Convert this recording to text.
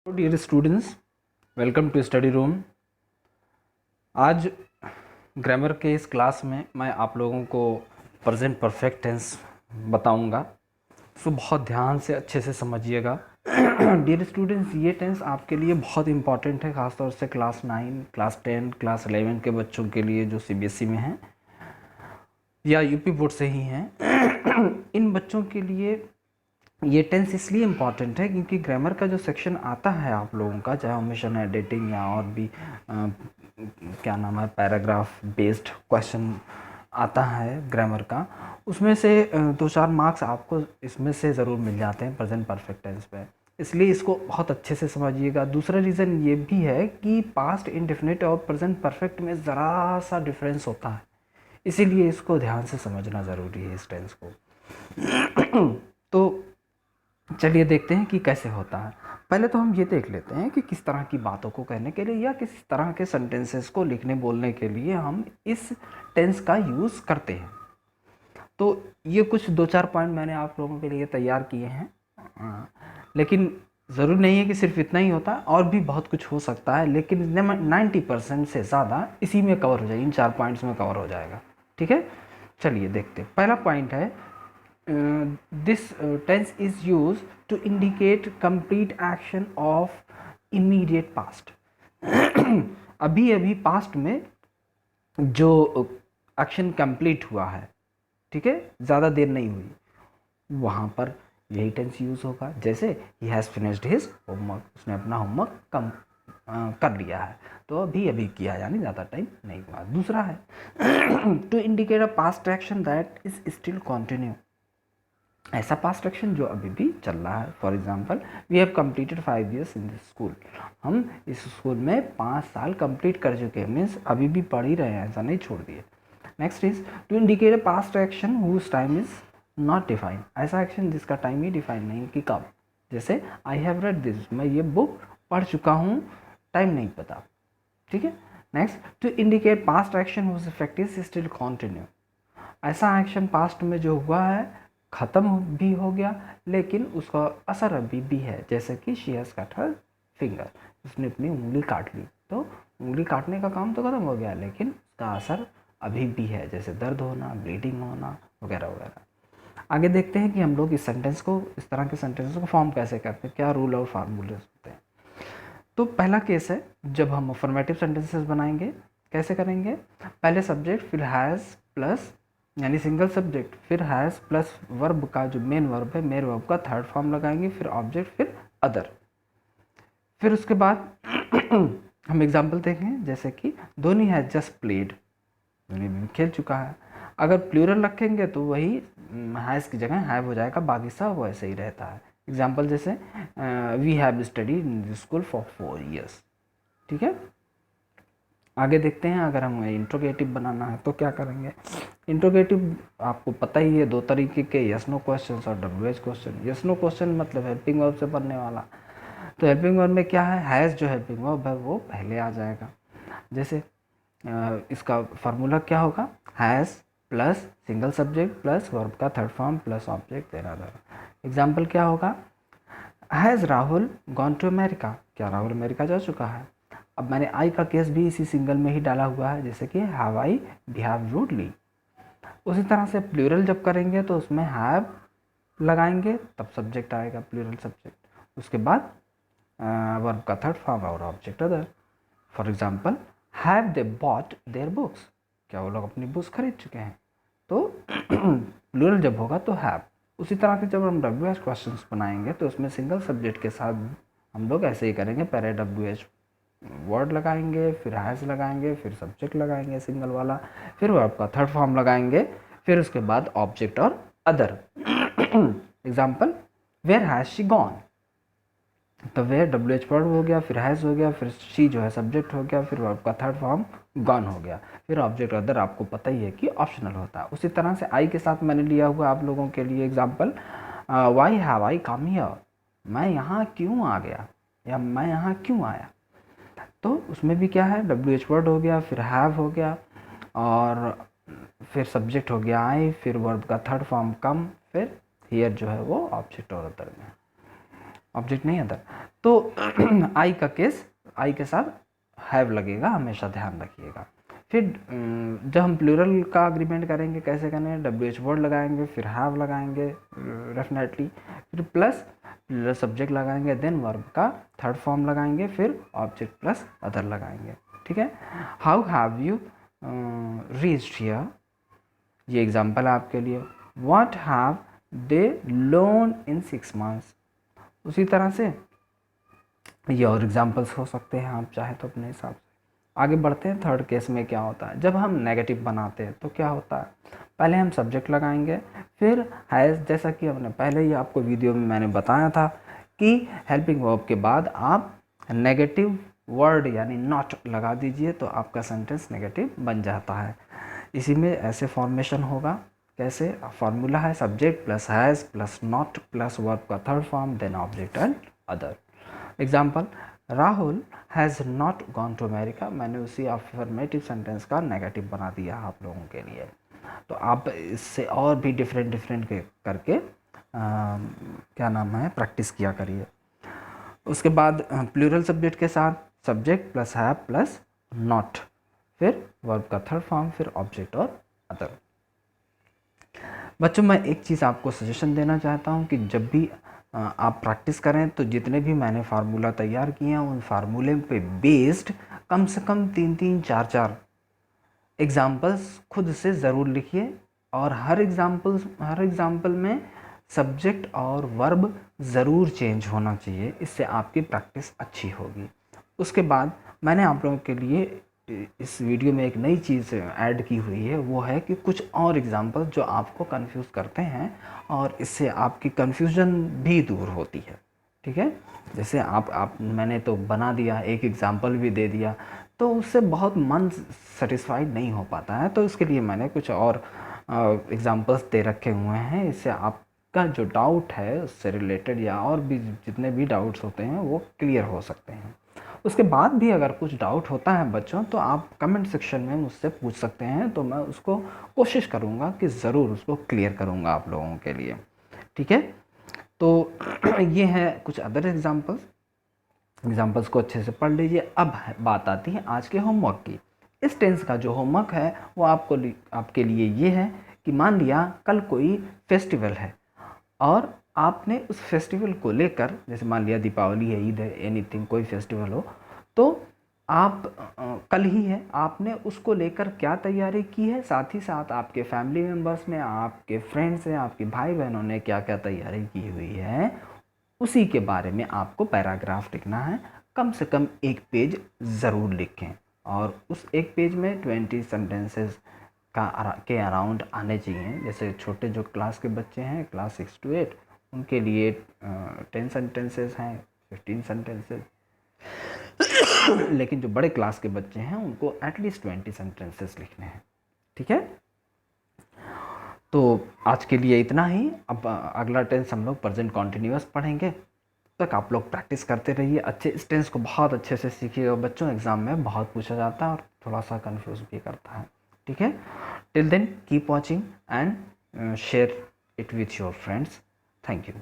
Dear students, welcome to study room. आज grammar के इस क्लास में मैं आप लोगों को प्रेजेंट परफेक्ट टेंस बताऊंगा, सो बहुत ध्यान से अच्छे से समझिएगा। डियर स्टूडेंट्स, ये टेंस आपके लिए बहुत इंपॉर्टेंट है, ख़ासतौर से क्लास 9, क्लास 10, क्लास 11 के बच्चों के लिए जो सीबीएसई में हैं या यूपी बोर्ड से ही हैं। इन बच्चों के लिए ये टेंस इसलिए इम्पॉर्टेंट है क्योंकि ग्रामर का जो सेक्शन आता है आप लोगों का, चाहे ओमिशन एडिटिंग या और भी क्या नाम है, पैराग्राफ बेस्ड क्वेश्चन आता है ग्रामर का, उसमें से 2-4 मार्क्स आपको इसमें से ज़रूर मिल जाते हैं प्रेजेंट परफेक्ट टेंस पे। इसलिए इसको बहुत अच्छे से समझिएगा। दूसरा रीज़न ये भी है कि पास्ट इंडेफिनिट और प्रेजेंट परफेक्ट में ज़रा सा डिफरेंस होता है, इसीलिए इसको ध्यान से समझना ज़रूरी है इस टेंस को। तो चलिए देखते हैं कि कैसे होता है। पहले तो हम ये देख लेते हैं कि किस तरह की बातों को कहने के लिए या किस तरह के सेंटेंसेस को लिखने बोलने के लिए हम इस टेंस का यूज़ करते हैं। तो ये कुछ 2-4 पॉइंट मैंने आप लोगों के लिए तैयार किए हैं, लेकिन ज़रूरी नहीं है कि सिर्फ इतना ही होता है, और भी बहुत कुछ हो सकता है, लेकिन 90% से ज़्यादा इसी में कवर हो जाएगी, इन 4 पॉइंट्स में कवर हो जाएगा। ठीक है, चलिए देखते हैं। पहला पॉइंट है, this tense is used to indicate complete action of immediate past। अभी अभी पास्ट में जो एक्शन कंप्लीट हुआ है, ठीक है, ज़्यादा देर नहीं हुई, वहाँ पर यही टेंस यूज़ होगा। जैसे he has finished his homework, उसने अपना होमवर्क कर लिया है, तो अभी अभी किया, यानी ज़्यादा टाइम नहीं हुआ। दूसरा है to indicate a past action that is still continue, ऐसा पास्ट एक्शन जो अभी भी चल रहा है। For example, we have completed 5 years in this school, हम इस स्कूल में 5 साल कंप्लीट कर चुके हैं, मीन्स अभी भी पढ़ ही रहे हैं, ऐसा नहीं छोड़ दिए। Next is to indicate a past action whose time is not defined, ऐसा एक्शन जिसका टाइम ही डिफाइन नहीं कि कब। जैसे आई हैव रेड दिस, मैं ये बुक पढ़ चुका हूँ, टाइम नहीं पता। ठीक है। Next, to indicate past action whose effect is still continue, ऐसा एक्शन पास्ट में जो हुआ है ख़त्म भी हो गया, लेकिन उसका असर अभी भी है। जैसे कि she has cut her finger, उसने अपनी उंगली काट ली, तो उंगली काटने का काम तो ख़त्म हो गया, लेकिन उसका असर अभी भी है, जैसे दर्द होना, ब्लीडिंग होना वगैरह वगैरह। आगे देखते हैं कि हम लोग इस सेंटेंस को, इस तरह के सेंटेंस को फॉर्म कैसे करते हैं, क्या रूल और फार्मूले होते हैं। तो पहला केस है जब हम अफर्मेटिव सेंटेंसेस बनाएंगे। कैसे करेंगे, पहले सब्जेक्ट फिर हैज़ प्लस, यानी सिंगल सब्जेक्ट, फिर हैज़ प्लस वर्ब का जो मेन वर्ब है, मेन वर्ब का थर्ड फॉर्म लगाएंगे, फिर ऑब्जेक्ट, फिर अदर। फिर उसके बाद हम एग्जाम्पल देखें, जैसे कि Dhoni has just played, Dhoni भी खेल चुका है। अगर प्लूरल रखेंगे तो वही हैज़ की जगह हैव हो जाएगा, बाकी सब वैसे ही रहता है। एग्जाम्पल जैसे we have study in school for 4 years। ठीक है। आगे देखते हैं, अगर हमें इंट्रोगेटिव बनाना है तो क्या करेंगे। इंट्रोगेटिव आपको पता ही है, 2 तरीके के, यस नो क्वेश्चन और W question. Yes no question मतलब हेल्पिंग वर्ब से बनने वाला, तो हेल्पिंग वर्ब में क्या है, हैज़ जो हेल्पिंग वर्ब है वो पहले आ जाएगा। जैसे इसका फार्मूला क्या होगा, has plus single subject plus verb का थर्ड फॉर्म प्लस ऑब्जेक्ट देना अदर। एग्जाम्पल क्या होगा, has Rahul gone to America, क्या राहुल अमेरिका जा चुका है। अब मैंने आई का केस भी इसी सिंगल में ही डाला हुआ है, जैसे कि हैव आई बिहेव रूडली। उसी तरह से प्लूरल जब करेंगे तो उसमें हैव लगाएंगे, तब सब्जेक्ट आएगा, प्लूरल सब्जेक्ट। उसके बाद वर्ब का थर्ड फॉर्म और object other. For example, have they bought their books, क्या वो लोग अपनी बुक्स खरीद चुके हैं, तो प्लूरल जब होगा तो हैव। उसी तरह के जब हम डब्ल्यू एच क्वेश्चन बनाएंगे तो उसमें सिंगल सब्जेक्ट के साथ हम लोग ऐसे ही करेंगे, पहले डब्ल्यू एच वर्ड लगाएंगे, फिर हैज़ लगाएंगे, फिर सब्जेक्ट लगाएंगे सिंगल वाला, फिर वर्ब का थर्ड फॉर्म लगाएंगे, फिर उसके बाद ऑब्जेक्ट और other. Example, where has she gone, तो वेयर डब्ल्यू एच वर्ड हो गया, फिर हैज़ हो गया, फिर शी जो है सब्जेक्ट हो गया, फिर वर्ब का थर्ड फॉर्म गॉन हो गया, फिर ऑब्जेक्ट अदर आपको पता ही है कि ऑप्शनल होता है। उसी तरह से आई के साथ मैंने लिया हुआ आप लोगों के लिए example, why have I come here, मैं यहाँ क्यों आ गया या मैं यहाँ क्यों आया। तो उसमें भी क्या है, डब्ल्यू एच वर्ड हो गया, फिर हैव हो गया, और फिर सब्जेक्ट हो गया आई, फिर वर्ब का थर्ड फॉर्म कम, फिर हियर जो है वो ऑब्जेक्ट और अदर में। ऑब्जेक्ट नहीं अदर। तो आई का केस, आई के साथ हैव लगेगा, हमेशा ध्यान रखिएगा। फिर जब हम प्लूरल का अग्रीमेंट करेंगे कैसे करें, WH वर्ड लगाएंगे, फिर हैव लगाएंगे डेफिनेटली, फिर प्लस प्लूरल सब्जेक्ट लगाएंगे, देन वर्ब का थर्ड फॉर्म लगाएंगे, फिर ऑब्जेक्ट प्लस अदर लगाएंगे। ठीक है। How have you reached here, ये एग्जाम्पल है आपके लिए। What have they learn in 6 months, उसी तरह से ये और एग्जाम्पल्स हो सकते हैं, आप चाहे तो अपने हिसाब से। आगे बढ़ते हैं। थर्ड केस में क्या होता है, जब हम नेगेटिव बनाते हैं तो क्या होता है, पहले हम सब्जेक्ट लगाएंगे, फिर हैज़, जैसा कि हमने पहले ही आपको वीडियो में मैंने बताया था कि हेल्पिंग वर्ब के बाद आप नेगेटिव वर्ड यानी नॉट लगा दीजिए तो आपका सेंटेंस नेगेटिव बन जाता है। इसी में ऐसे फॉर्मेशन होगा। कैसे, फॉर्मूला है subject plus has plus not plus verb का third form, then object and other. Example, Rahul has not gone to America, मैंने उसी अफर्मेटिव सेंटेंस का नेगेटिव बना दिया आप लोगों के लिए। तो आप इससे और भी डिफरेंट करके क्या नाम है, प्रैक्टिस किया करिए। उसके बाद प्लूरल सब्जेक्ट के साथ subject plus have plus not, फिर वर्ब का थर्ड फॉर्म, फिर ऑब्जेक्ट और अदर। बच्चों, मैं एक चीज़ आपको सजेशन देना चाहता हूँ कि जब भी आप प्रैक्टिस करें तो जितने भी मैंने फार्मूला तैयार किए हैं उन फार्मूले पे बेस्ड कम से कम 3-3, 4-4 एग्जाम्पल्स खुद से ज़रूर लिखिए, और हर एग्जाम्पल में सब्जेक्ट और वर्ब ज़रूर चेंज होना चाहिए, इससे आपकी प्रैक्टिस अच्छी होगी। उसके बाद मैंने आप लोगों के लिए इस वीडियो में एक नई चीज़ ऐड की हुई है, वो है कि कुछ और एग्जाम्पल जो आपको कंफ्यूज करते हैं और इससे आपकी कंफ्यूजन भी दूर होती है। ठीक है। जैसे आप मैंने तो बना दिया, एक एग्जाम्पल भी दे दिया, तो उससे बहुत मन सेटिस्फाइड नहीं हो पाता है, तो इसके लिए मैंने कुछ और एग्जाम्पल्स दे रखे हुए हैं। इससे आपका जो डाउट है उससे रिलेटेड या और भी जितने भी डाउट्स होते हैं वो क्लियर हो सकते हैं। उसके बाद भी अगर कुछ डाउट होता है बच्चों तो आप कमेंट सेक्शन में मुझसे पूछ सकते हैं, तो मैं उसको कोशिश करूँगा कि ज़रूर उसको क्लियर करूँगा आप लोगों के लिए। ठीक है। तो ये है कुछ अदर एग्जाम्पल्स को अच्छे से पढ़ लीजिए। अब बात आती है आज के होमवर्क की। इस टेंस का जो होमवर्क है वो आपके लिए ये है कि मान लिया कल कोई फेस्टिवल है और आपने उस फेस्टिवल को लेकर, जैसे मान लिया दीपावली है, ईद है, एनीथिंग, कोई फेस्टिवल हो, तो आप कल ही है, आपने उसको लेकर क्या तैयारी की है, साथ ही साथ आपके फैमिली मेम्बर्स ने, आपके फ्रेंड्स हैं, आपके भाई बहनों ने क्या क्या तैयारी की हुई है, उसी के बारे में आपको पैराग्राफ लिखना है। कम से कम एक पेज ज़रूर लिखें, और उस एक पेज में 20 सेंटेंसेस के अराउंड आने चाहिए। जैसे छोटे जो क्लास के बच्चे हैं, क्लास 6 to 8, उनके लिए 10 सेंटेंसेस हैं, 15 सेंटेंसेस, लेकिन जो बड़े क्लास के बच्चे हैं उनको एटलीस्ट 20 सेंटेंसेस लिखने हैं। ठीक है। तो आज के लिए इतना ही। अब अगला टेंस हम लोग प्रेजेंट कॉन्टिन्यूअस पढ़ेंगे। तक आप लोग प्रैक्टिस करते रहिए, अच्छे इस टेंस को बहुत अच्छे से सीखिएगा बच्चों, एग्ज़ाम में बहुत पूछा जाता है और थोड़ा सा कंफ्यूज भी करता है। ठीक है। Till then keep watching and share it with your friends. Thank you.